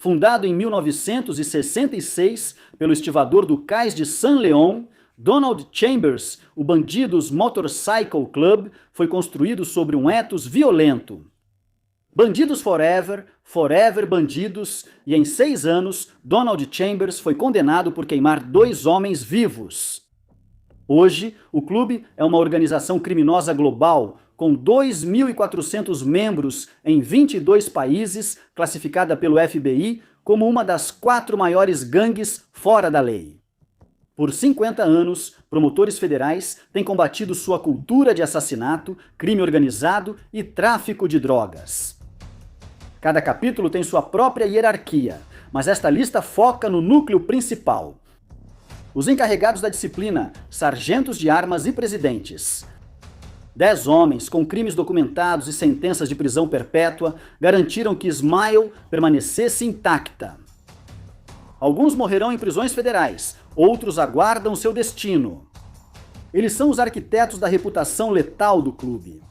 Fundado em 1966 pelo estivador do cais de San León, Donald Chambers, o Bandidos Motorcycle Club, foi construído sobre um ethos violento. Bandidos Forever, Forever Bandidos, e em 6 anos, Donald Chambers foi condenado por queimar 2 homens vivos. Hoje, o clube é uma organização criminosa global, com 2.400 membros em 22 países, classificada pelo FBI como uma das 4 maiores gangues fora da lei. Por 50 anos, promotores federais têm combatido sua cultura de assassinato, crime organizado e tráfico de drogas. Cada capítulo tem sua própria hierarquia, mas esta lista foca no núcleo principal. Os encarregados da disciplina, sargentos de armas e presidentes. 10 homens com crimes documentados e sentenças de prisão perpétua garantiram que Smile permanecesse intacta. Alguns morrerão em prisões federais, outros aguardam seu destino. Eles são os arquitetos da reputação letal do clube.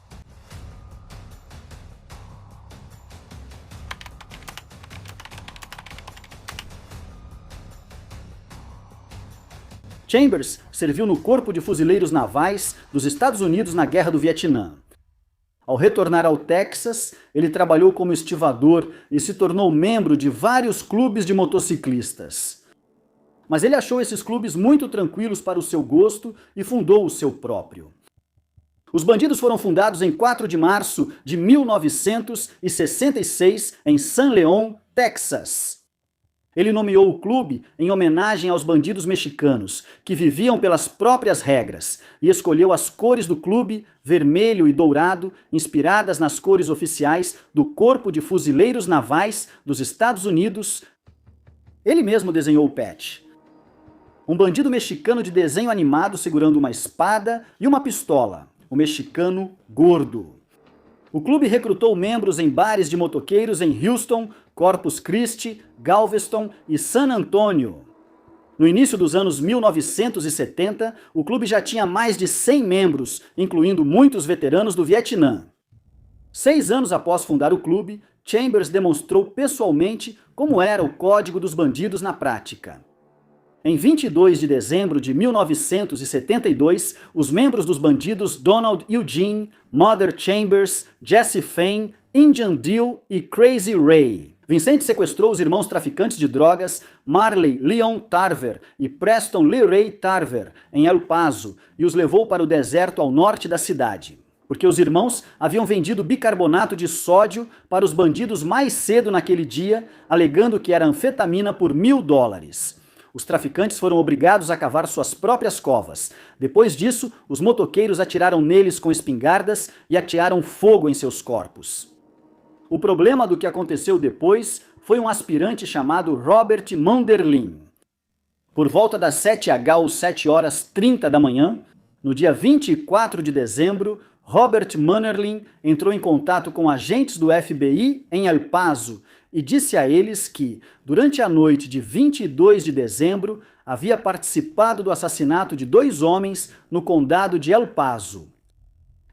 Chambers serviu no Corpo de Fuzileiros Navais dos Estados Unidos na Guerra do Vietnã. Ao retornar ao Texas, ele trabalhou como estivador e se tornou membro de vários clubes de motociclistas. Mas ele achou esses clubes muito tranquilos para o seu gosto e fundou o seu próprio. Os Bandidos foram fundados em 4 de março de 1966 em San León, Texas. Ele nomeou o clube em homenagem aos bandidos mexicanos, que viviam pelas próprias regras, e escolheu as cores do clube, vermelho e dourado, inspiradas nas cores oficiais do Corpo de Fuzileiros Navais dos Estados Unidos. Ele mesmo desenhou o patch. Um bandido mexicano de desenho animado segurando uma espada e uma pistola, o mexicano gordo. O clube recrutou membros em bares de motoqueiros em Houston, Corpus Christi, Galveston e San Antonio. No início dos anos 1970, o clube já tinha mais de 100 membros, incluindo muitos veteranos do Vietnã. 6 anos após fundar o clube, Chambers demonstrou pessoalmente como era o Código dos Bandidos na prática. Em 22 de dezembro de 1972, os membros dos Bandidos Donald Eugene, Mother Chambers, Jesse Fain, Indian Deal e Crazy Ray. Vincent sequestrou os irmãos traficantes de drogas Marley Leon Tarver e Preston LeRay Tarver em El Paso e os levou para o deserto ao norte da cidade, porque os irmãos haviam vendido bicarbonato de sódio para os bandidos mais cedo naquele dia, alegando que era anfetamina por $1.000. Os traficantes foram obrigados a cavar suas próprias covas. Depois disso, os motoqueiros atiraram neles com espingardas e atearam fogo em seus corpos. O problema do que aconteceu depois foi um aspirante chamado Robert Munderlin. Por volta das 7h ou 7h30 da manhã, no dia 24 de dezembro, Robert Munderlin entrou em contato com agentes do FBI em El Paso e disse a eles que, durante a noite de 22 de dezembro, havia participado do assassinato de 2 homens no condado de El Paso.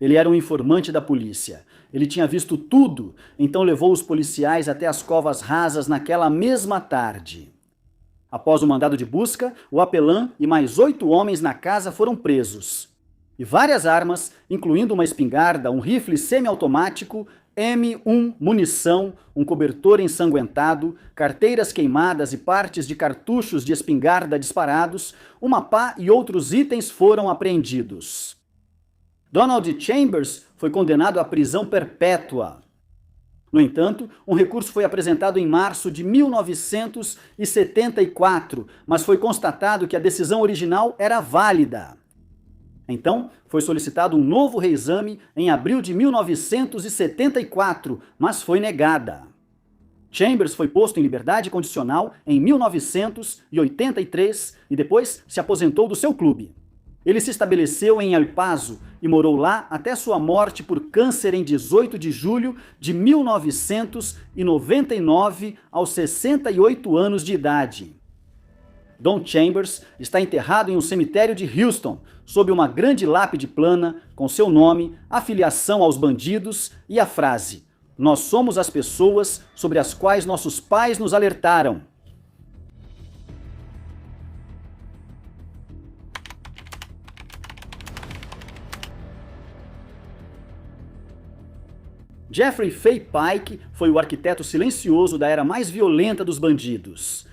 Ele era um informante da polícia. Ele tinha visto tudo, então levou os policiais até as covas rasas naquela mesma tarde. Após o mandado de busca, o apelão e mais 8 homens na casa foram presos. E várias armas, incluindo uma espingarda, um rifle semiautomático, M1 munição, um cobertor ensanguentado, carteiras queimadas e partes de cartuchos de espingarda disparados, uma pá e outros itens foram apreendidos. Donald Chambers foi condenado à prisão perpétua. No entanto, um recurso foi apresentado em março de 1974, mas foi constatado que a decisão original era válida. Então, foi solicitado um novo reexame em abril de 1974, mas foi negada. Chambers foi posto em liberdade condicional em 1983 e depois se aposentou do seu clube. Ele se estabeleceu em El Paso e morou lá até sua morte por câncer em 18 de julho de 1999, aos 68 anos de idade. Don Chambers está enterrado em um cemitério de Houston, sob uma grande lápide plana com seu nome, a filiação aos bandidos e a frase: Nós somos as pessoas sobre as quais nossos pais nos alertaram. Jeffrey Fay Pike foi o arquiteto silencioso da era mais violenta dos bandidos.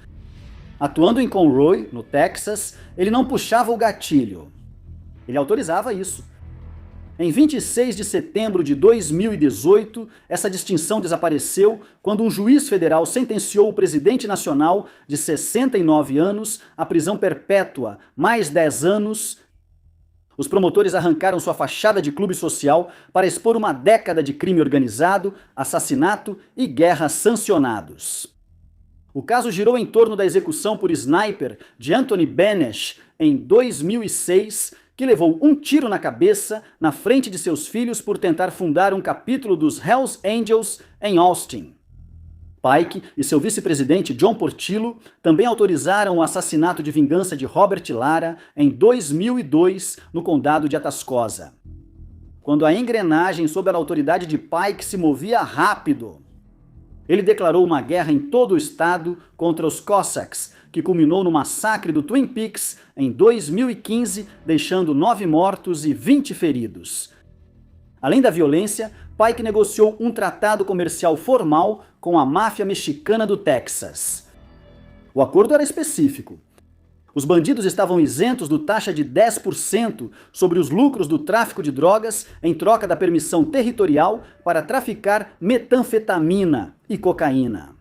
Atuando em Conroe, no Texas, ele não puxava o gatilho. Ele autorizava isso. Em 26 de setembro de 2018, essa distinção desapareceu quando um juiz federal sentenciou o presidente nacional de 69 anos à prisão perpétua, mais 10 anos. Os promotores arrancaram sua fachada de clube social para expor uma década de crime organizado, assassinato e guerra sancionados. O caso girou em torno da execução por sniper de Anthony Benesch em 2006, que levou um tiro na cabeça na frente de seus filhos por tentar fundar um capítulo dos Hells Angels em Austin. Pike e seu vice-presidente John Portillo também autorizaram o assassinato de vingança de Robert Lara em 2002 no condado de Atascosa. Quando a engrenagem sob a autoridade de Pike se movia rápido, ele declarou uma guerra em todo o estado contra os Cossacks, que culminou no massacre do Twin Peaks em 2015, deixando 9 mortos e 20 feridos. Além da violência, Pike negociou um tratado comercial formal com a máfia mexicana do Texas. O acordo era específico. Os bandidos estavam isentos do taxa de 10% sobre os lucros do tráfico de drogas em troca da permissão territorial para traficar metanfetamina e cocaína.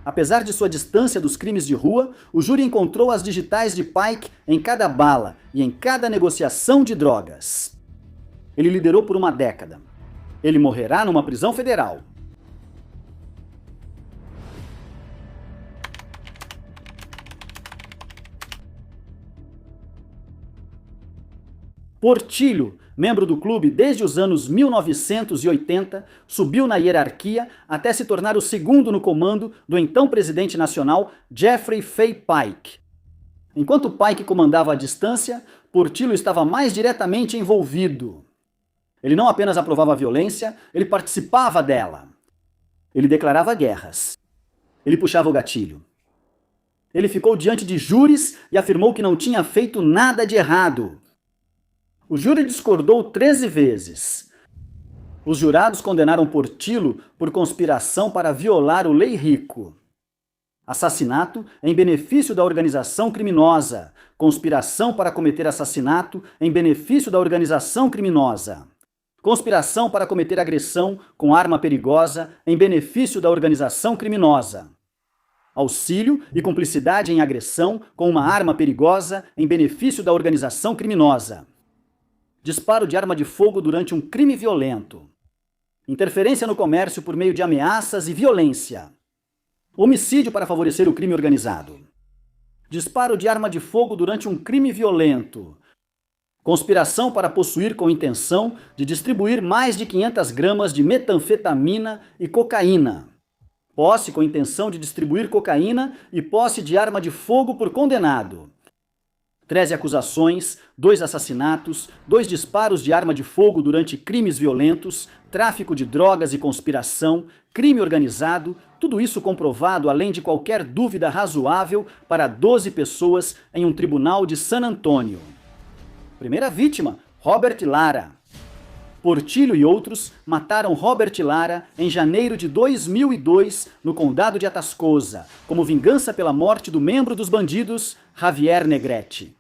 Apesar de sua distância dos crimes de rua, o júri encontrou as digitais de Pike em cada bala e em cada negociação de drogas. Ele liderou por uma década. Ele morrerá numa prisão federal. Portillo, membro do clube desde os anos 1980, subiu na hierarquia até se tornar o segundo no comando do então presidente nacional Jeffrey Fay Pike. Enquanto Pike comandava à distância, Portillo estava mais diretamente envolvido. Ele não apenas aprovava a violência, ele participava dela. Ele declarava guerras. Ele puxava o gatilho. Ele ficou diante de júris e afirmou que não tinha feito nada de errado. O júri discordou 13 vezes. Os jurados condenaram Portillo por conspiração para violar o lei rico, assassinato em benefício da organização criminosa, conspiração para cometer assassinato em benefício da organização criminosa, conspiração para cometer agressão com arma perigosa em benefício da organização criminosa, auxílio e cumplicidade em agressão com uma arma perigosa em benefício da organização criminosa, disparo de arma de fogo durante um crime violento, interferência no comércio por meio de ameaças e violência, homicídio para favorecer o crime organizado, disparo de arma de fogo durante um crime violento, conspiração para possuir com intenção de distribuir mais de 500 gramas de metanfetamina e cocaína, posse com intenção de distribuir cocaína e posse de arma de fogo por condenado, 13 acusações, 2 assassinatos, 2 disparos de arma de fogo durante crimes violentos, tráfico de drogas e conspiração, crime organizado, tudo isso comprovado além de qualquer dúvida razoável para 12 pessoas em um tribunal de San Antônio. Primeira vítima, Robert Lara. Portillo e outros mataram Robert Lara em janeiro de 2002 no condado de Atascosa, como vingança pela morte do membro dos bandidos, Javier Negrete.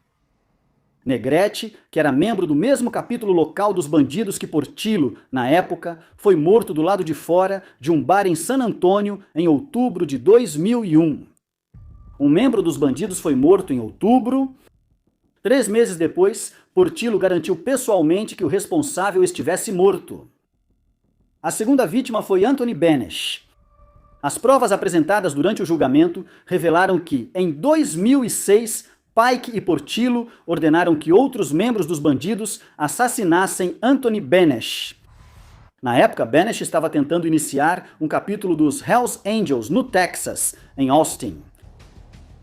Negrete, que era membro do mesmo capítulo local dos bandidos que Portillo, na época, foi morto do lado de fora de um bar em San Antônio em outubro de 2001. Um membro dos bandidos foi morto em outubro. 3 meses depois, Portillo garantiu pessoalmente que o responsável estivesse morto. A segunda vítima foi Anthony Benesch. As provas apresentadas durante o julgamento revelaram que, em 2006, Pike e Portillo ordenaram que outros membros dos bandidos assassinassem Anthony Benesch. Na época, Benesch estava tentando iniciar um capítulo dos Hells Angels no Texas, em Austin.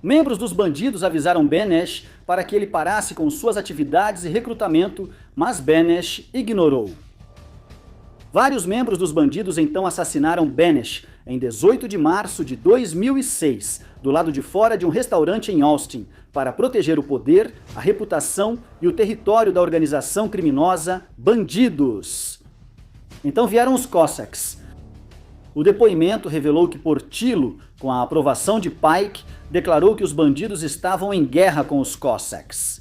Membros dos bandidos avisaram Benesch para que ele parasse com suas atividades e recrutamento, mas Benesch ignorou. Vários membros dos bandidos então assassinaram Benesch em 18 de março de 2006, do lado de fora de um restaurante em Austin, para proteger o poder, a reputação e o território da organização criminosa Bandidos. Então vieram os Cossacks. O depoimento revelou que Portillo, com a aprovação de Pike, declarou que os bandidos estavam em guerra com os Cossacks.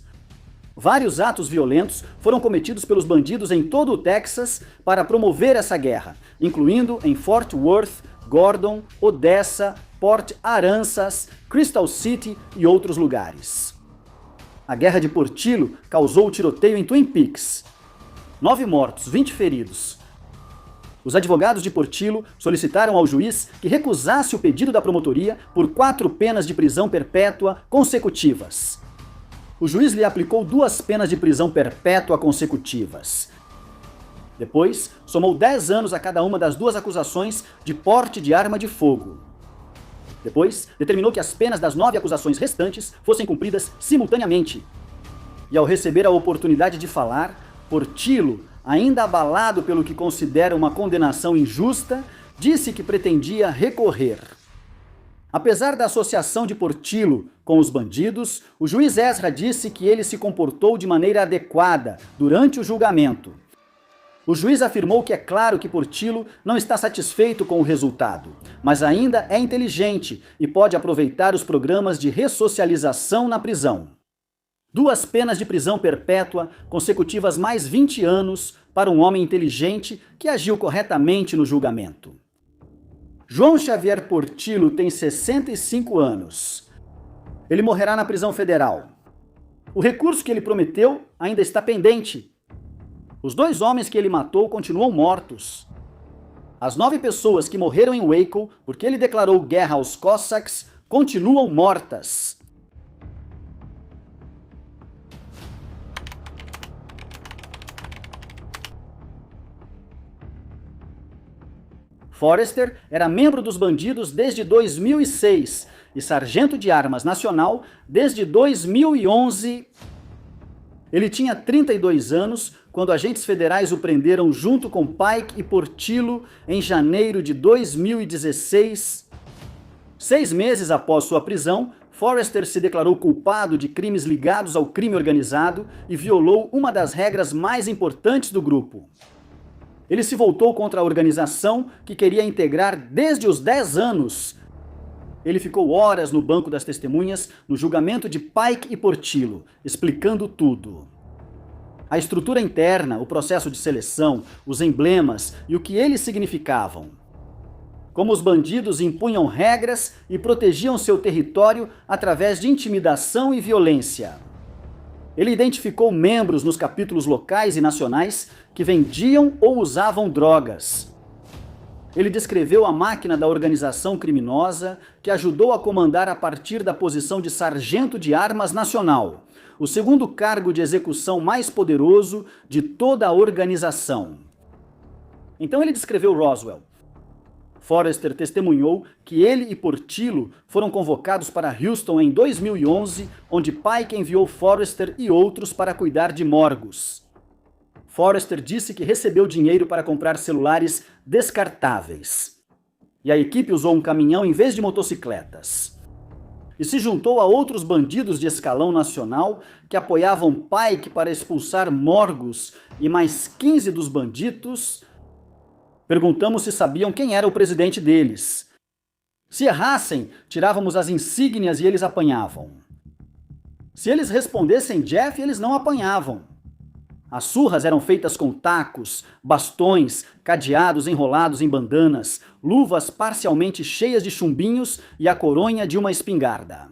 Vários atos violentos foram cometidos pelos bandidos em todo o Texas para promover essa guerra, incluindo em Fort Worth, Gordon, Odessa, Port Aransas, Crystal City e outros lugares. A Guerra de Portillo causou o tiroteio em Twin Peaks. 9 mortos, 20 feridos. Os advogados de Portillo solicitaram ao juiz que recusasse o pedido da promotoria por 4 penas de prisão perpétua consecutivas. O juiz lhe aplicou 2 penas de prisão perpétua consecutivas. Depois, somou 10 anos a cada uma das 2 acusações de porte de arma de fogo. Depois, determinou que as penas das 9 acusações restantes fossem cumpridas simultaneamente. E ao receber a oportunidade de falar, Portillo, ainda abalado pelo que considera uma condenação injusta, disse que pretendia recorrer. Apesar da associação de Portillo com os bandidos, o juiz Ezra disse que ele se comportou de maneira adequada durante o julgamento. O juiz afirmou que é claro que Portillo não está satisfeito com o resultado, mas ainda é inteligente e pode aproveitar os programas de ressocialização na prisão. 2 penas de prisão perpétua consecutivas mais 20 anos para um homem inteligente que agiu corretamente no julgamento. João Xavier Portillo tem 65 anos. Ele morrerá na prisão federal. O recurso que ele prometeu ainda está pendente. Os 2 homens que ele matou continuam mortos. As 9 pessoas que morreram em Waco porque ele declarou guerra aos Cossacks continuam mortas. Forrester era membro dos bandidos desde 2006 e sargento de armas nacional desde 2011. Ele tinha 32 anos quando agentes federais o prenderam junto com Pike e Portillo em janeiro de 2016. 6 meses após sua prisão, Forrester se declarou culpado de crimes ligados ao crime organizado e violou uma das regras mais importantes do grupo. Ele se voltou contra a organização que queria integrar desde os 10 anos. Ele ficou horas no banco das testemunhas no julgamento de Pike e Portillo, explicando tudo. A estrutura interna, o processo de seleção, os emblemas e o que eles significavam. Como os bandidos impunham regras e protegiam seu território através de intimidação e violência. Ele identificou membros nos capítulos locais e nacionais que vendiam ou usavam drogas. Ele descreveu a máquina da organização criminosa que ajudou a comandar a partir da posição de sargento de armas nacional, o segundo cargo de execução mais poderoso de toda a organização. Então ele descreveu Roswell. Forrester testemunhou que ele e Portillo foram convocados para Houston em 2011, onde Pike enviou Forrester e outros para cuidar de morgos. Forrester disse que recebeu dinheiro para comprar celulares descartáveis. E a equipe usou um caminhão em vez de motocicletas. E se juntou a outros bandidos de escalão nacional que apoiavam Pike para expulsar morgos e mais 15 dos bandidos. Perguntamos se sabiam quem era o presidente deles. Se errassem, tirávamos as insígnias e eles apanhavam. Se eles respondessem Jeff, eles não apanhavam. As surras eram feitas com tacos, bastões, cadeados enrolados em bandanas, luvas parcialmente cheias de chumbinhos e a coronha de uma espingarda.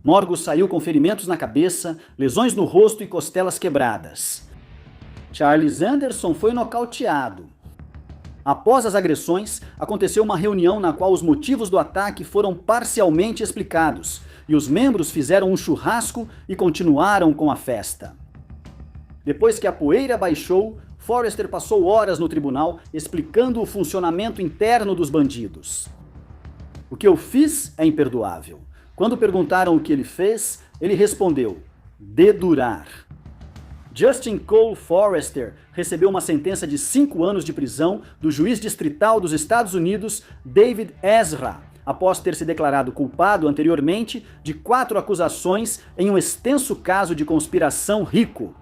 Morgus saiu com ferimentos na cabeça, lesões no rosto e costelas quebradas. Charles Anderson foi nocauteado. Após as agressões, aconteceu uma reunião na qual os motivos do ataque foram parcialmente explicados, e os membros fizeram um churrasco e continuaram com a festa. Depois que a poeira baixou, Forrester passou horas no tribunal explicando o funcionamento interno dos bandidos. O que eu fiz é imperdoável. Quando perguntaram o que ele fez, ele respondeu: dedurar. Justin Cole Forrester recebeu uma sentença de 5 anos de prisão do juiz distrital dos Estados Unidos, David Ezra, após ter se declarado culpado anteriormente de 4 acusações em um extenso caso de conspiração rico.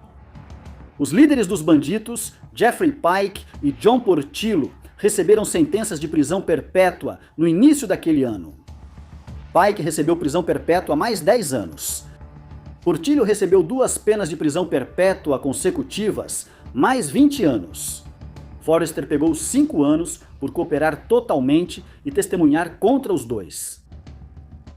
Os líderes dos bandidos, Jeffrey Pike e John Portillo, receberam sentenças de prisão perpétua no início daquele ano. Pike recebeu prisão perpétua há mais 10 anos. Portillo recebeu 2 penas de prisão perpétua consecutivas, mais 20 anos. Forrester pegou 5 anos por cooperar totalmente e testemunhar contra os dois.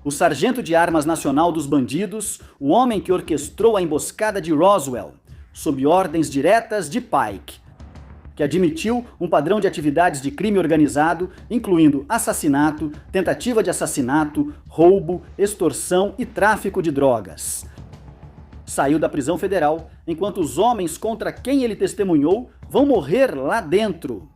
O sargento de armas nacional dos bandidos, o homem que orquestrou a emboscada de Roswell, sob ordens diretas de Pike, que admitiu um padrão de atividades de crime organizado, incluindo assassinato, tentativa de assassinato, roubo, extorsão e tráfico de drogas. Saiu da prisão federal, enquanto os homens contra quem ele testemunhou vão morrer lá dentro.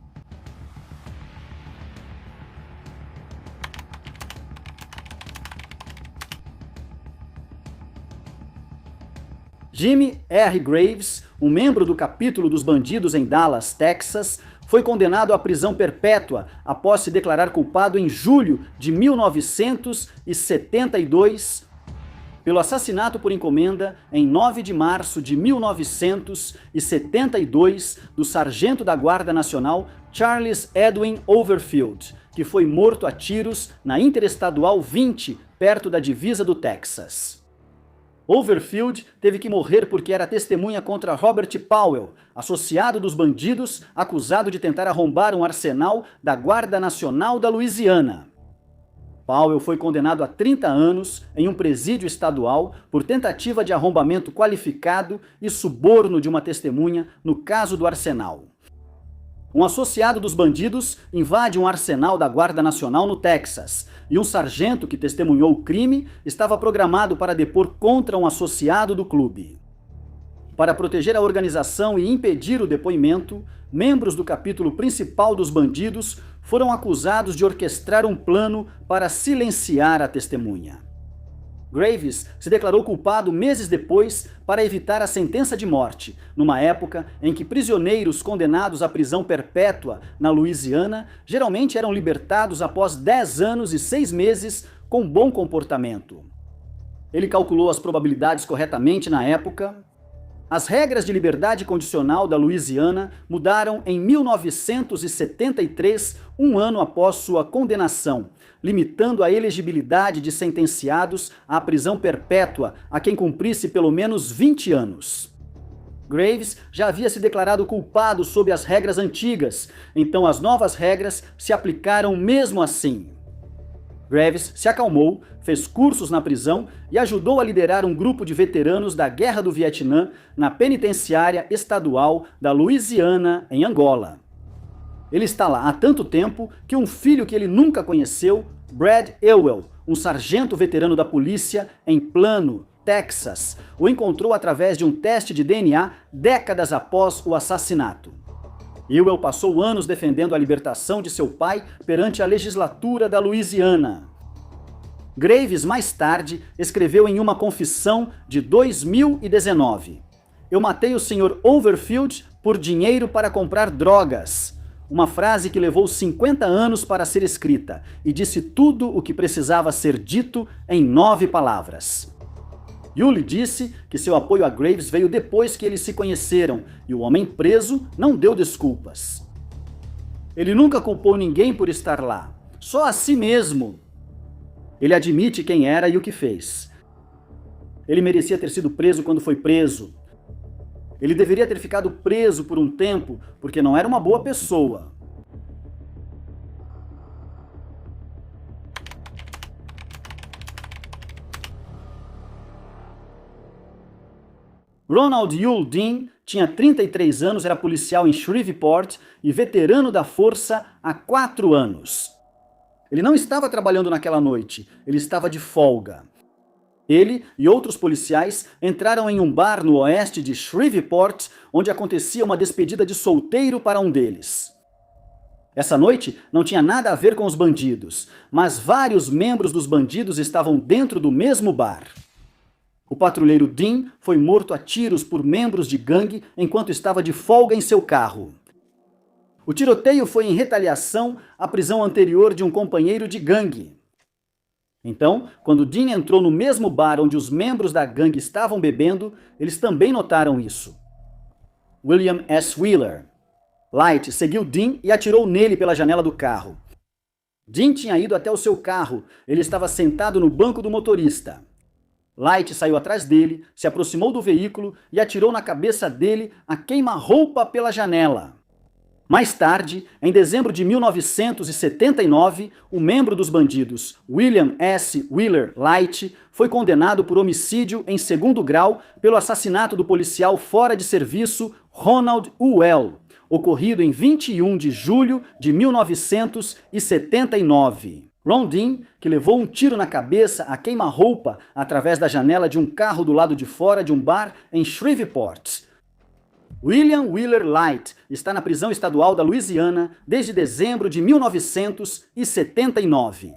Jimmy R. Graves, um membro do capítulo dos bandidos em Dallas, Texas, foi condenado à prisão perpétua após se declarar culpado em julho de 1972 pelo assassinato por encomenda em 9 de março de 1972 do sargento da Guarda Nacional Charles Edwin Overfield, que foi morto a tiros na Interestadual 20, perto da divisa do Texas. Overfield teve que morrer porque era testemunha contra Robert Powell, associado dos bandidos, acusado de tentar arrombar um arsenal da Guarda Nacional da Louisiana. Powell foi condenado a 30 anos em um presídio estadual por tentativa de arrombamento qualificado e suborno de uma testemunha no caso do arsenal. Um associado dos bandidos invade um arsenal da Guarda Nacional no Texas, e um sargento que testemunhou o crime estava programado para depor contra um associado do clube. Para proteger a organização e impedir o depoimento, membros do capítulo principal dos bandidos foram acusados de orquestrar um plano para silenciar a testemunha. Graves se declarou culpado meses depois para evitar a sentença de morte, numa época em que prisioneiros condenados à prisão perpétua na Louisiana geralmente eram libertados após 10 anos e 6 meses com bom comportamento. Ele calculou as probabilidades corretamente na época. As regras de liberdade condicional da Louisiana mudaram em 1973, um ano após sua condenação, limitando a elegibilidade de sentenciados à prisão perpétua a quem cumprisse pelo menos 20 anos. Graves já havia se declarado culpado sob as regras antigas, então as novas regras se aplicaram mesmo assim. Graves se acalmou, fez cursos na prisão e ajudou a liderar um grupo de veteranos da Guerra do Vietnã na penitenciária estadual da Louisiana, em Angola. Ele está lá há tanto tempo que um filho que ele nunca conheceu, Brad Ewell, um sargento veterano da polícia em Plano, Texas, o encontrou através de um teste de DNA décadas após o assassinato. Ewell passou anos defendendo a libertação de seu pai perante a legislatura da Louisiana. Graves, mais tarde, escreveu em uma confissão de 2019: "Eu matei o Sr. Overfield por dinheiro para comprar drogas." Uma frase que levou 50 anos para ser escrita e disse tudo o que precisava ser dito em 9 palavras. Yulee disse que seu apoio a Graves veio depois que eles se conheceram e o homem preso não deu desculpas. Ele nunca culpou ninguém por estar lá, só a si mesmo. Ele admite quem era e o que fez. Ele merecia ter sido preso quando foi preso. Ele deveria ter ficado preso por um tempo porque não era uma boa pessoa. Ronald Yule Dean tinha 33 anos, era policial em Shreveport e veterano da força há 4 anos. Ele não estava trabalhando naquela noite, ele estava de folga. Ele e outros policiais entraram em um bar no oeste de Shreveport, onde acontecia uma despedida de solteiro para um deles. Essa noite não tinha nada a ver com os bandidos, mas vários membros dos bandidos estavam dentro do mesmo bar. O patrulheiro Dean foi morto a tiros por membros de gangue enquanto estava de folga em seu carro. O tiroteio foi em retaliação à prisão anterior de um companheiro de gangue. Então, quando Dean entrou no mesmo bar onde os membros da gangue estavam bebendo, eles também notaram isso. William S. Wheeler. Light seguiu Dean e atirou nele pela janela do carro. Dean tinha ido até o seu carro. Ele estava sentado no banco do motorista. Light saiu atrás dele, se aproximou do veículo e atirou na cabeça dele a queima-roupa pela janela. Mais tarde, em dezembro de 1979, o membro dos bandidos, William S. Wheeler Light, foi condenado por homicídio em segundo grau pelo assassinato do policial fora de serviço Ronald Uell, ocorrido em 21 de julho de 1979. Ron Dean, que levou um tiro na cabeça a queima-roupa através da janela de um carro do lado de fora de um bar em Shreveport. William Wheeler Light está na prisão estadual da Louisiana desde dezembro de 1979.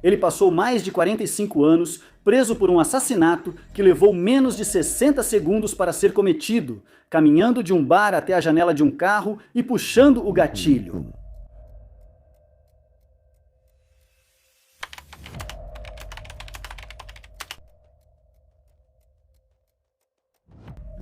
Ele passou mais de 45 anos preso por um assassinato que levou menos de 60 segundos para ser cometido, caminhando de um bar até a janela de um carro e puxando o gatilho.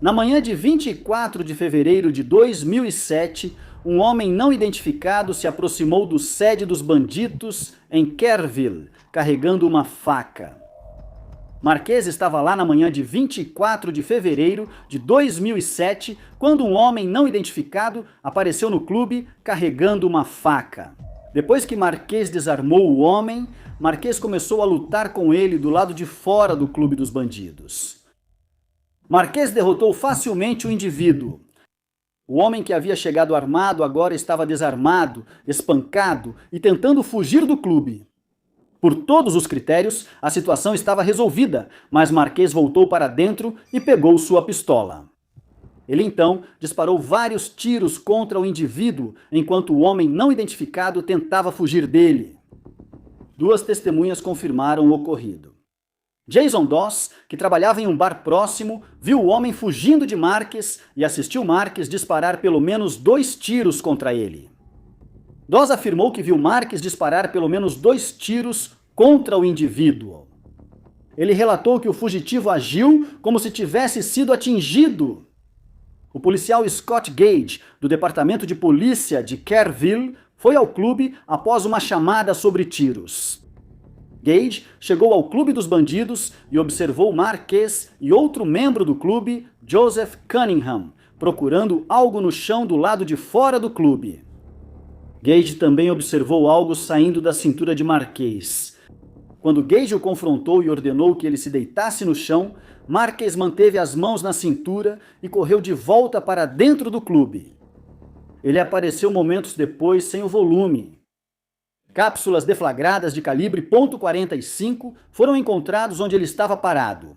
Na manhã de 24 de fevereiro de 2007, um homem não identificado se aproximou do sede dos bandidos em Kerrville, carregando uma faca. Marquez estava lá na manhã de 24 de fevereiro de 2007, quando um homem não identificado apareceu no clube carregando uma faca. Depois que Marquez desarmou o homem, Marquez começou a lutar com ele do lado de fora do clube dos bandidos. Marquez derrotou facilmente o indivíduo. O homem que havia chegado armado agora estava desarmado, espancado e tentando fugir do clube. Por todos os critérios, a situação estava resolvida, mas Marquez voltou para dentro e pegou sua pistola. Ele então disparou vários tiros contra o indivíduo, enquanto o homem não identificado tentava fugir dele. 2 testemunhas confirmaram o ocorrido. Jason Doss, que trabalhava em um bar próximo, viu o homem fugindo de Marquez e assistiu Marquez disparar pelo menos 2 tiros contra ele. Doss afirmou que viu Marquez disparar pelo menos 2 tiros contra o indivíduo. Ele relatou que o fugitivo agiu como se tivesse sido atingido. O policial Scott Gage, do Departamento de Polícia de Kerrville, foi ao clube após uma chamada sobre tiros. Gage chegou ao clube dos bandidos e observou Marquez e outro membro do clube, Joseph Cunningham, procurando algo no chão do lado de fora do clube. Gage também observou algo saindo da cintura de Marquez. Quando Gage o confrontou e ordenou que ele se deitasse no chão, Marquez manteve as mãos na cintura e correu de volta para dentro do clube. Ele apareceu momentos depois sem o volume. Cápsulas deflagradas de calibre .45 foram encontrados onde ele estava parado.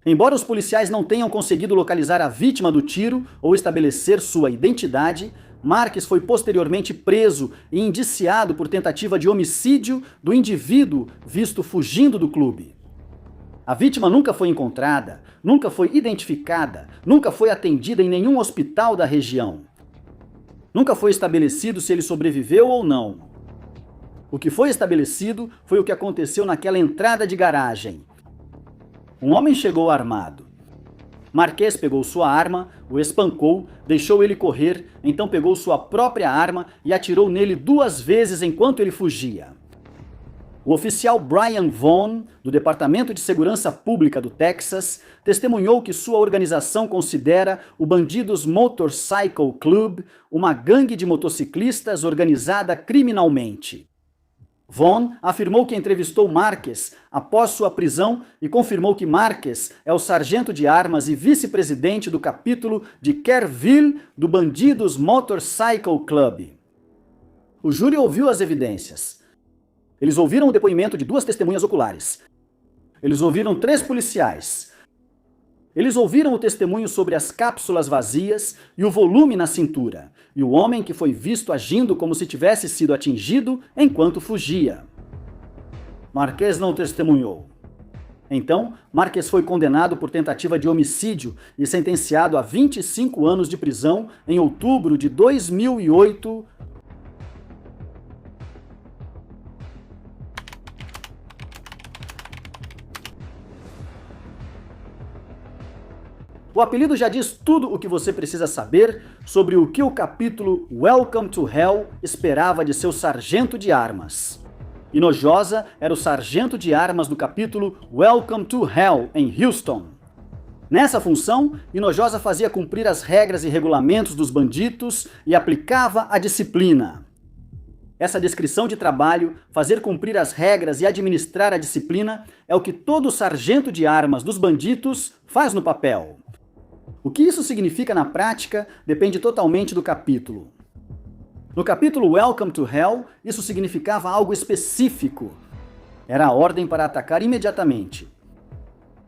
Embora os policiais não tenham conseguido localizar a vítima do tiro ou estabelecer sua identidade, Marquez foi posteriormente preso e indiciado por tentativa de homicídio do indivíduo visto fugindo do clube. A vítima nunca foi encontrada, nunca foi identificada, nunca foi atendida em nenhum hospital da região. Nunca foi estabelecido se ele sobreviveu ou não. O que foi estabelecido foi o que aconteceu naquela entrada de garagem. Um homem chegou armado. Marquez pegou sua arma, o espancou, deixou ele correr, então pegou sua própria arma e atirou nele 2 vezes enquanto ele fugia. O oficial Brian Vaughn, do Departamento de Segurança Pública do Texas, testemunhou que sua organização considera o Bandidos Motorcycle Club uma gangue de motociclistas organizada criminalmente. Vaughn afirmou que entrevistou Marquez após sua prisão e confirmou que Marquez é o sargento de armas e vice-presidente do capítulo de Kerrville do Bandidos Motorcycle Club. O júri ouviu as evidências. Eles ouviram o depoimento de 2 testemunhas oculares. Eles ouviram 3 policiais. Eles ouviram o testemunho sobre as cápsulas vazias e o volume na cintura, e o homem que foi visto agindo como se tivesse sido atingido enquanto fugia. Marquez não testemunhou. Então, Marques foi condenado por tentativa de homicídio e sentenciado a 25 anos de prisão em outubro de 2008. O apelido já diz tudo o que você precisa saber sobre o que o capítulo Welcome to Hell esperava de seu sargento de armas. Hinojosa era o sargento de armas do capítulo Welcome to Hell, em Houston. Nessa função, Hinojosa fazia cumprir as regras e regulamentos dos bandidos e aplicava a disciplina. Essa descrição de trabalho, fazer cumprir as regras e administrar a disciplina, é o que todo sargento de armas dos bandidos faz no papel. O que isso significa na prática depende totalmente do capítulo. No capítulo Welcome to Hell, isso significava algo específico. Era a ordem para atacar imediatamente.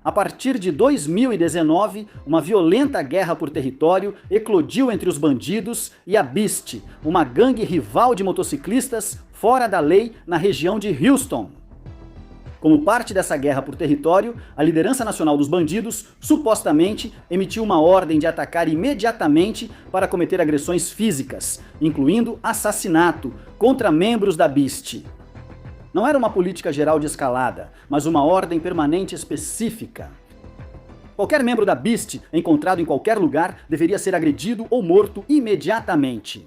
A partir de 2019, uma violenta guerra por território eclodiu entre os bandidos e a Beast, uma gangue rival de motociclistas fora da lei na região de Houston. Como parte dessa guerra por território, a liderança nacional dos bandidos supostamente emitiu uma ordem de atacar imediatamente para cometer agressões físicas, incluindo assassinato, contra membros da Beast. Não era uma política geral de escalada, mas uma ordem permanente específica. Qualquer membro da Beast encontrado em qualquer lugar deveria ser agredido ou morto imediatamente.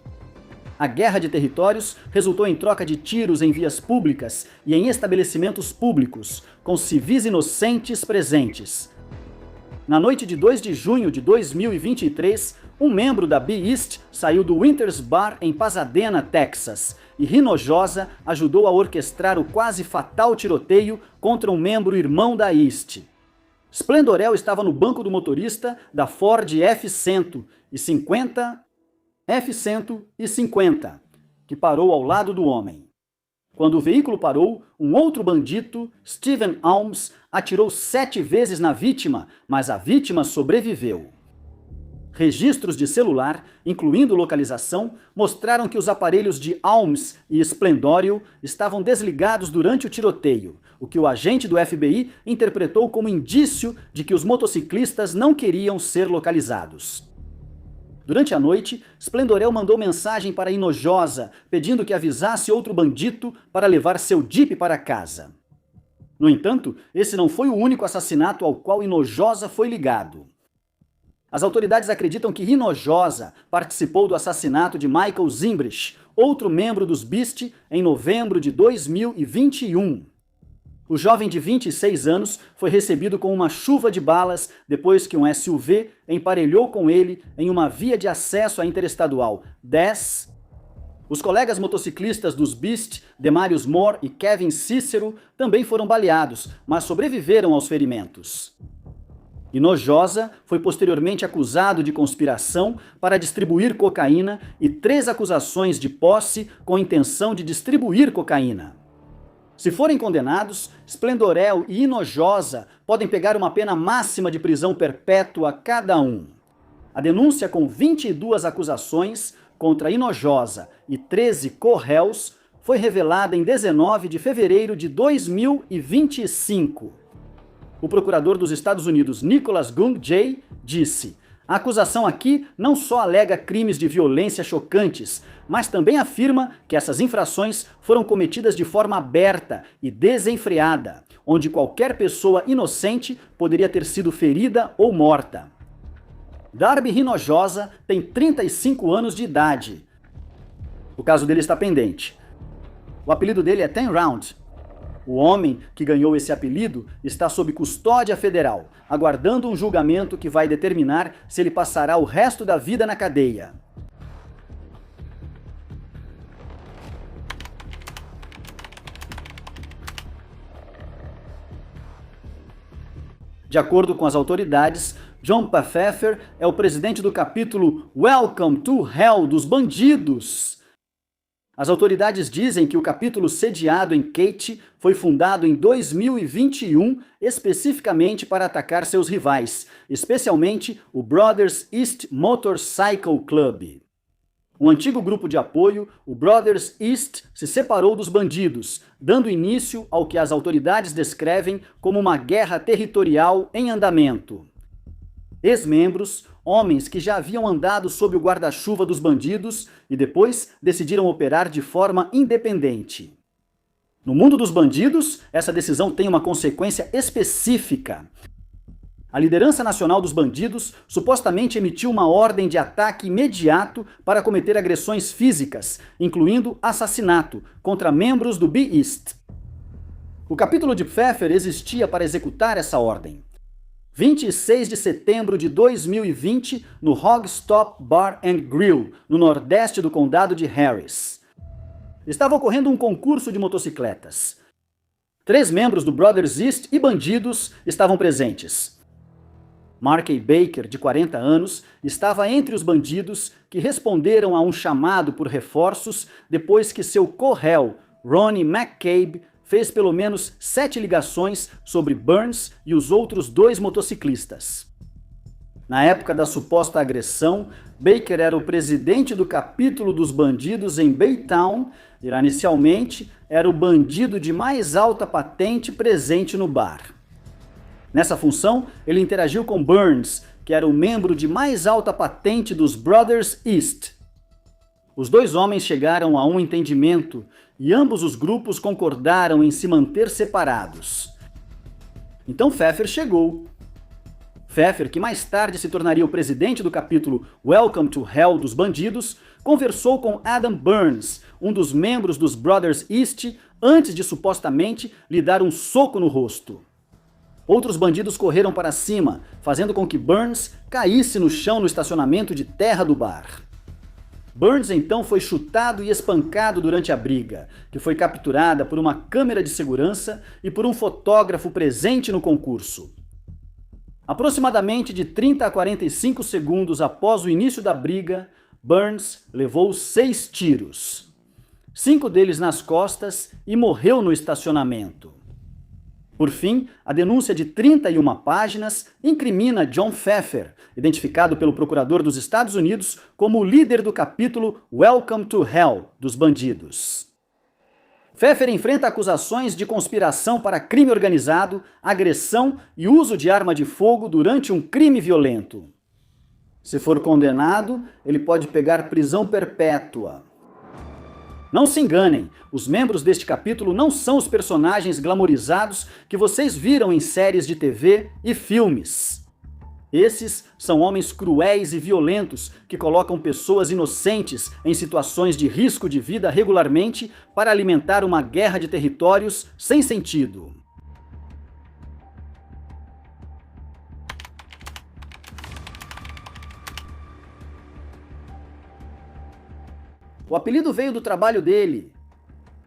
A guerra de territórios resultou em troca de tiros em vias públicas e em estabelecimentos públicos, com civis inocentes presentes. Na noite de 2 de junho de 2023, um membro da Beast saiu do Winters Bar em Pasadena, Texas, e Hinojosa ajudou a orquestrar o quase fatal tiroteio contra um membro irmão da East. Splendorel estava no banco do motorista da Ford F-150, que parou ao lado do homem. Quando o veículo parou, um outro bandido, Steven Alms, atirou 7 vezes na vítima, mas a vítima sobreviveu. Registros de celular, incluindo localização, mostraram que os aparelhos de Alms e Splendorel estavam desligados durante o tiroteio, o que o agente do FBI interpretou como indício de que os motociclistas não queriam ser localizados. Durante a noite, Splendorel mandou mensagem para Hinojosa, pedindo que avisasse outro bandido para levar seu Jeep para casa. No entanto, esse não foi o único assassinato ao qual Hinojosa foi ligado. As autoridades acreditam que Hinojosa participou do assassinato de Michael Zimbrich, outro membro dos Beast, em novembro de 2021. O jovem de 26 anos foi recebido com uma chuva de balas depois que um SUV emparelhou com ele em uma via de acesso à Interestadual 10. Os colegas motociclistas dos Beast, Demarius Moore e Kevin Cícero, também foram baleados, mas sobreviveram aos ferimentos. Hinojosa foi posteriormente acusado de conspiração para distribuir cocaína e 3 acusações de posse com intenção de distribuir cocaína. Se forem condenados, Splendorel e Hinojosa podem pegar uma pena máxima de prisão perpétua cada um. A denúncia com 22 acusações contra Hinojosa e 13 co-réus foi revelada em 19 de fevereiro de 2025. O procurador dos Estados Unidos, Nicholas Gung Jay, disse: "A acusação aqui não só alega crimes de violência chocantes, mas também afirma que essas infrações foram cometidas de forma aberta e desenfreada, onde qualquer pessoa inocente poderia ter sido ferida ou morta." Darby Hinojosa tem 35 anos de idade. O caso dele está pendente. O apelido dele é Ten Round. O homem que ganhou esse apelido está sob custódia federal, aguardando um julgamento que vai determinar se ele passará o resto da vida na cadeia. De acordo com as autoridades, John Pfeffer é o presidente do capítulo Welcome to Hell dos bandidos. As autoridades dizem que o capítulo sediado em Katy foi fundado em 2021 especificamente para atacar seus rivais, especialmente o Brothers East Motorcycle Club. um antigo grupo de apoio, o Brothers East, se separou dos bandidos, dando início ao que as autoridades descrevem como uma guerra territorial em andamento. Ex-membros, homens que já haviam andado sob o guarda-chuva dos bandidos e depois decidiram operar de forma independente. No mundo dos bandidos, essa decisão tem uma consequência específica. A liderança nacional dos bandidos supostamente emitiu uma ordem de ataque imediato para cometer agressões físicas, incluindo assassinato, contra membros do B-East. O capítulo de Pfeffer existia para executar essa ordem. 26 de setembro de 2020, no Hog Stop Bar and Grill, no nordeste do condado de Harris. Estava ocorrendo um concurso de motocicletas. 3 membros do Brothers East e bandidos estavam presentes. Markey Baker, de 40 anos, estava entre os bandidos que responderam a um chamado por reforços depois que seu co-réu, Ronnie McCabe, fez pelo menos 7 ligações sobre Burns e os outros 2 motociclistas. Na época da suposta agressão, Baker era o presidente do capítulo dos bandidos em Baytown e, inicialmente, era o bandido de mais alta patente presente no bar. Nessa função, ele interagiu com Burns, que era o membro de mais alta patente dos Brothers East. Os 2 homens chegaram a um entendimento e ambos os grupos concordaram em se manter separados. Então Pfeffer chegou. Pfeffer, que mais tarde se tornaria o presidente do capítulo Welcome to Hell dos bandidos, conversou com Adam Burns, um dos membros dos Brothers East, antes de supostamente lhe dar um soco no rosto. Outros bandidos correram para cima, fazendo com que Burns caísse no chão no estacionamento de terra do bar. Burns então foi chutado e espancado durante a briga, que foi capturada por uma câmera de segurança e por um fotógrafo presente no concurso. Aproximadamente de 30 a 45 segundos após o início da briga, Burns levou 6 tiros. 5 deles nas costas e morreu no estacionamento. Por fim, a denúncia de 31 páginas incrimina John Pfeffer, identificado pelo procurador dos Estados Unidos como o líder do capítulo Welcome to Hell dos bandidos. Pfeffer enfrenta acusações de conspiração para crime organizado, agressão e uso de arma de fogo durante um crime violento. Se for condenado, ele pode pegar prisão perpétua. Não se enganem, os membros deste capítulo não são os personagens glamorizados que vocês viram em séries de TV e filmes. Esses são homens cruéis e violentos que colocam pessoas inocentes em situações de risco de vida regularmente para alimentar uma guerra de territórios sem sentido. O apelido veio do trabalho dele.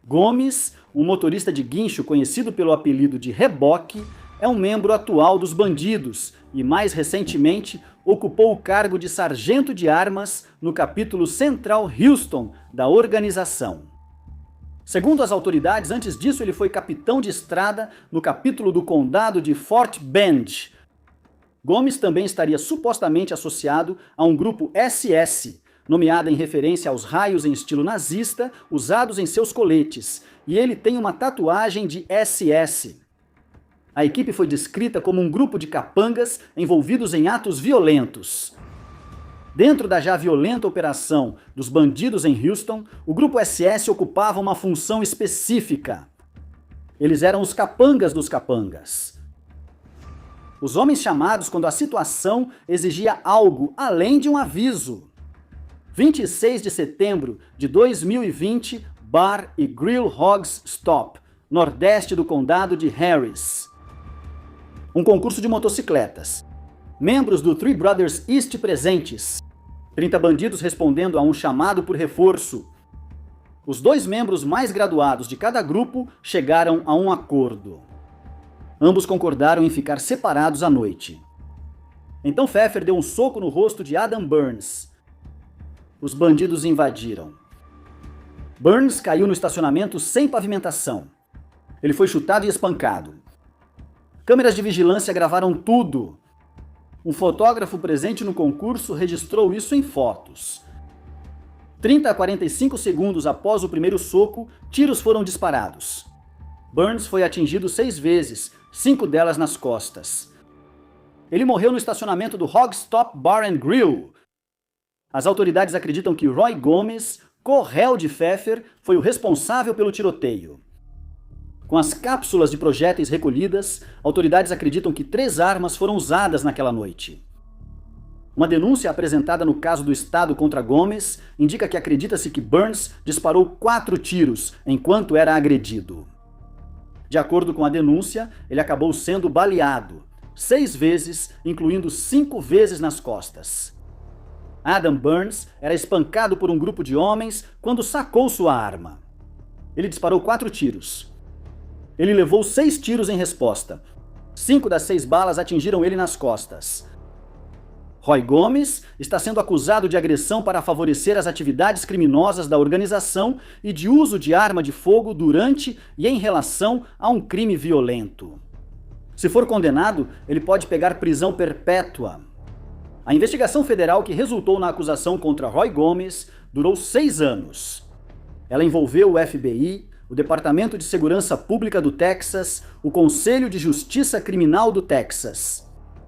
Gomes, um motorista de guincho conhecido pelo apelido de Reboque, é um membro atual dos bandidos e, mais recentemente, ocupou o cargo de sargento de armas no capítulo Central Houston da organização. Segundo as autoridades, antes disso ele foi capitão de estrada no capítulo do condado de Fort Bend. Gomes também estaria supostamente associado a um grupo SS, nomeada em referência aos raios em estilo nazista usados em seus coletes, e ele tem uma tatuagem de SS. A equipe foi descrita como um grupo de capangas envolvidos em atos violentos. Dentro da já violenta operação dos bandidos em Houston, o grupo SS ocupava uma função específica. Eles eram os capangas dos capangas. Os homens chamados quando a situação exigia algo além de um aviso. 26 de setembro de 2020, Bar e Grill Hogs Stop, nordeste do condado de Harris. Um concurso de motocicletas. Membros do Three Brothers East presentes. 30 bandidos respondendo a um chamado por reforço. Os 2 membros mais graduados de cada grupo chegaram a um acordo. Ambos concordaram em ficar separados à noite. Então Pfeffer deu um soco no rosto de Adam Burns. Os bandidos invadiram. Burns caiu no estacionamento sem pavimentação. Ele foi chutado e espancado. Câmeras de vigilância gravaram tudo. Um fotógrafo presente no concurso registrou isso em fotos. 30 a 45 segundos após o primeiro soco, tiros foram disparados. Burns foi atingido 6 vezes, 5 delas nas costas. Ele morreu no estacionamento do Hog Stop Bar and Grill. As autoridades acreditam que Roy Gomes, co-réu de Pfeffer, foi o responsável pelo tiroteio. Com as cápsulas de projéteis recolhidas, autoridades acreditam que 3 armas foram usadas naquela noite. Uma denúncia apresentada no caso do Estado contra Gomes indica que acredita-se que Burns disparou 4 tiros enquanto era agredido. De acordo com a denúncia, ele acabou sendo baleado 6 vezes, incluindo 5 vezes nas costas. Adam Burns era espancado por um grupo de homens quando sacou sua arma. Ele disparou 4 tiros. Ele levou 6 tiros em resposta. 5 das 6 balas atingiram ele nas costas. Roy Gomes está sendo acusado de agressão para favorecer as atividades criminosas da organização e de uso de arma de fogo durante e em relação a um crime violento. Se for condenado, ele pode pegar prisão perpétua. A investigação federal que resultou na acusação contra Roy Gomes durou 6 anos. Ela envolveu o FBI, o Departamento de Segurança Pública do Texas, o Conselho de Justiça Criminal do Texas,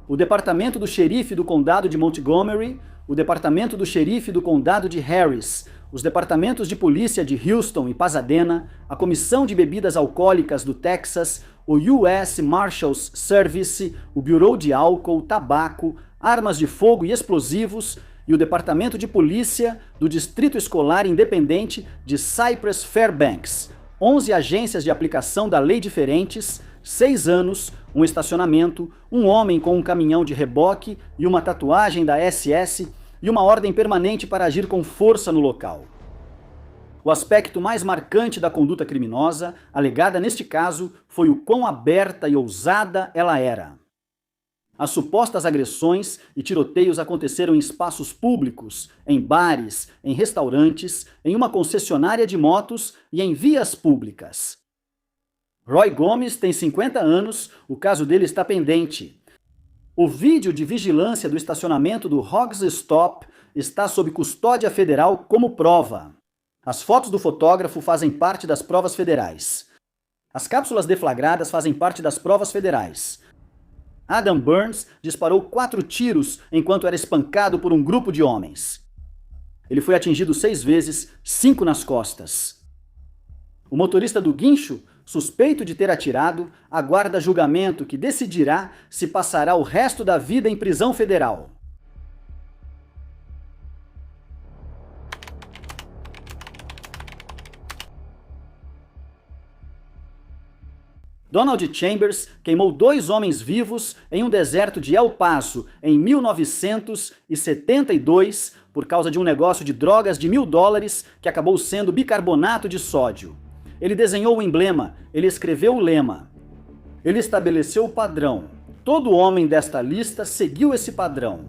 o Departamento do Xerife do Condado de Montgomery, o Departamento do Xerife do Condado de Harris, os Departamentos de Polícia de Houston e Pasadena, a Comissão de Bebidas Alcoólicas do Texas, o U.S. Marshals Service, o Bureau de Álcool, Tabaco, Armas de Fogo e Explosivos e o Departamento de Polícia do Distrito Escolar Independente de Cypress Fairbanks. 11 agências de aplicação da lei diferentes, 6 anos, um estacionamento, um homem com um caminhão de reboque e uma tatuagem da SS e uma ordem permanente para agir com força no local. O aspecto mais marcante da conduta criminosa, alegada neste caso, foi o quão aberta e ousada ela era. As supostas agressões e tiroteios aconteceram em espaços públicos, em bares, em restaurantes, em uma concessionária de motos e em vias públicas. Roy Gomes tem 50 anos, o caso dele está pendente. O vídeo de vigilância do estacionamento do Hogs Stop está sob custódia federal como prova. As fotos do fotógrafo fazem parte das provas federais. As cápsulas deflagradas fazem parte das provas federais. Adam Burns disparou 4 tiros enquanto era espancado por um grupo de homens. Ele foi atingido 6 vezes, 5 nas costas. O motorista do guincho, suspeito de ter atirado, aguarda julgamento que decidirá se passará o resto da vida em prisão federal. Donald Chambers queimou 2 homens vivos em um deserto de El Paso em 1972 por causa de um negócio de drogas de $1.000 que acabou sendo bicarbonato de sódio. Ele desenhou o emblema, ele escreveu o lema. Ele estabeleceu o padrão. Todo homem desta lista seguiu esse padrão.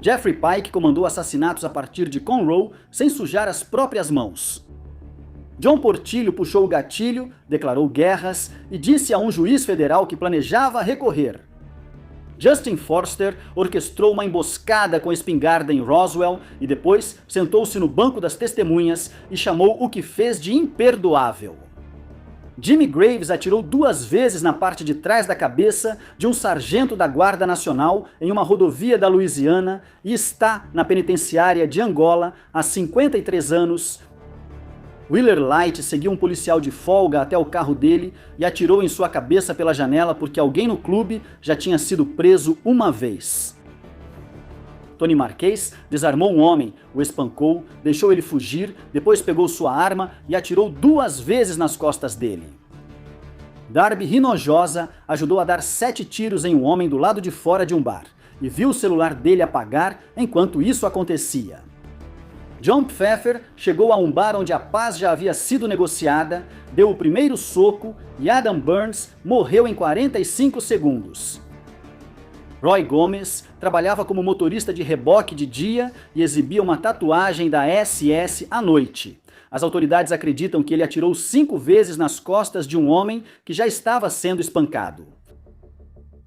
Jeffrey Pike comandou assassinatos a partir de Conroe sem sujar as próprias mãos. John Portillo puxou o gatilho, declarou guerras e disse a um juiz federal que planejava recorrer. Justin Forster orquestrou uma emboscada com espingarda em Roswell e depois sentou-se no banco das testemunhas e chamou o que fez de imperdoável. Jimmy Graves atirou 2 vezes na parte de trás da cabeça de um sargento da Guarda Nacional em uma rodovia da Louisiana e está na penitenciária de Angola há 53 anos. Wheeler Light seguiu um policial de folga até o carro dele e atirou em sua cabeça pela janela porque alguém no clube já tinha sido preso uma vez. Tony Marquez desarmou um homem, o espancou, deixou ele fugir, depois pegou sua arma e atirou 2 vezes nas costas dele. Darby Hinojosa ajudou a dar 7 tiros em um homem do lado de fora de um bar e viu o celular dele apagar enquanto isso acontecia. John Pfeffer chegou a um bar onde a paz já havia sido negociada, deu o primeiro soco e Adam Burns morreu em 45 segundos. Roy Gomes trabalhava como motorista de reboque de dia e exibia uma tatuagem da SS à noite. As autoridades acreditam que ele atirou 5 vezes nas costas de um homem que já estava sendo espancado.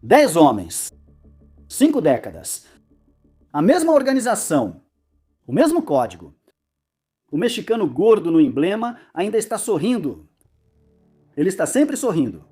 10 homens. 5 décadas. A mesma organização. O mesmo código. O mexicano gordo no emblema ainda está sorrindo. Ele está sempre sorrindo.